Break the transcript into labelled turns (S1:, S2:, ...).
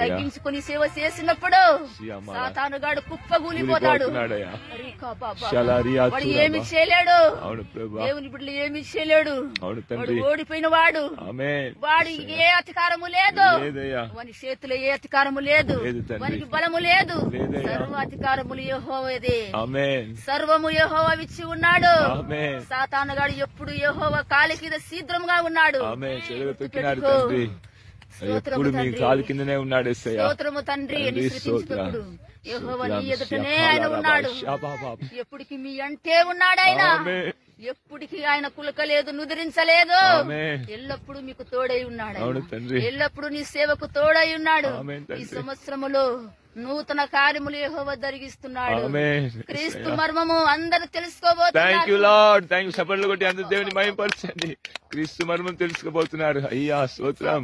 S1: తగ్గించుకుని సేవ చేసినప్పుడు సాతానుగాడు కుప్పగూలిపోతాడు. వాడు ఏమి చేయలేడు, దేవుని బిడ్డలు ఏమి చేయలేడు. వాడు ఓడిపోయిన వాడు, వాడు ఏ అధికారము లేదు, వాని చేతిలో ఏ అధికారము లేదు, వానికి బలము లేదు. సర్వ అధికారములు యెహోవాదే, సర్వము యెహోవా ఇచ్చి ఉన్నాడు. సాతానుగాడు ఎప్పుడు యెహోవా కాలి కింద శీఘ్రంగా ఉన్నాడు.
S2: ఎప్పుడు మీ కాలు కిందనే ఉన్నాడు.
S1: స్తోత్రము తండ్రి. యెహోవా నీ ఎదుటనే ఆయన ఉన్నాడు. ఎప్పటికి మీ అంటే ఉన్నాడు ఆయన. ఎప్పటికీ ఆయన కులకలేదు, నుదిరించలేదు. ఎల్లప్పుడు మీకు తోడై ఉన్నాడు. ఎల్లప్పుడు నీ సేవకు తోడై ఉన్నాడు. ఈ సంవత్సరములో నూతన కార్యములు యెహోవా జరిగిస్తున్నాడు. క్రీస్తు మర్మము అందరూ తెలుసుకోబోతున్నారు.
S2: సపర్లు కొట్టి అందరూ దేవుని మహిమపరచండి. క్రీస్తు మర్మం తెలుసుకోబోతున్నారు. అయ్యా స్తోత్రం.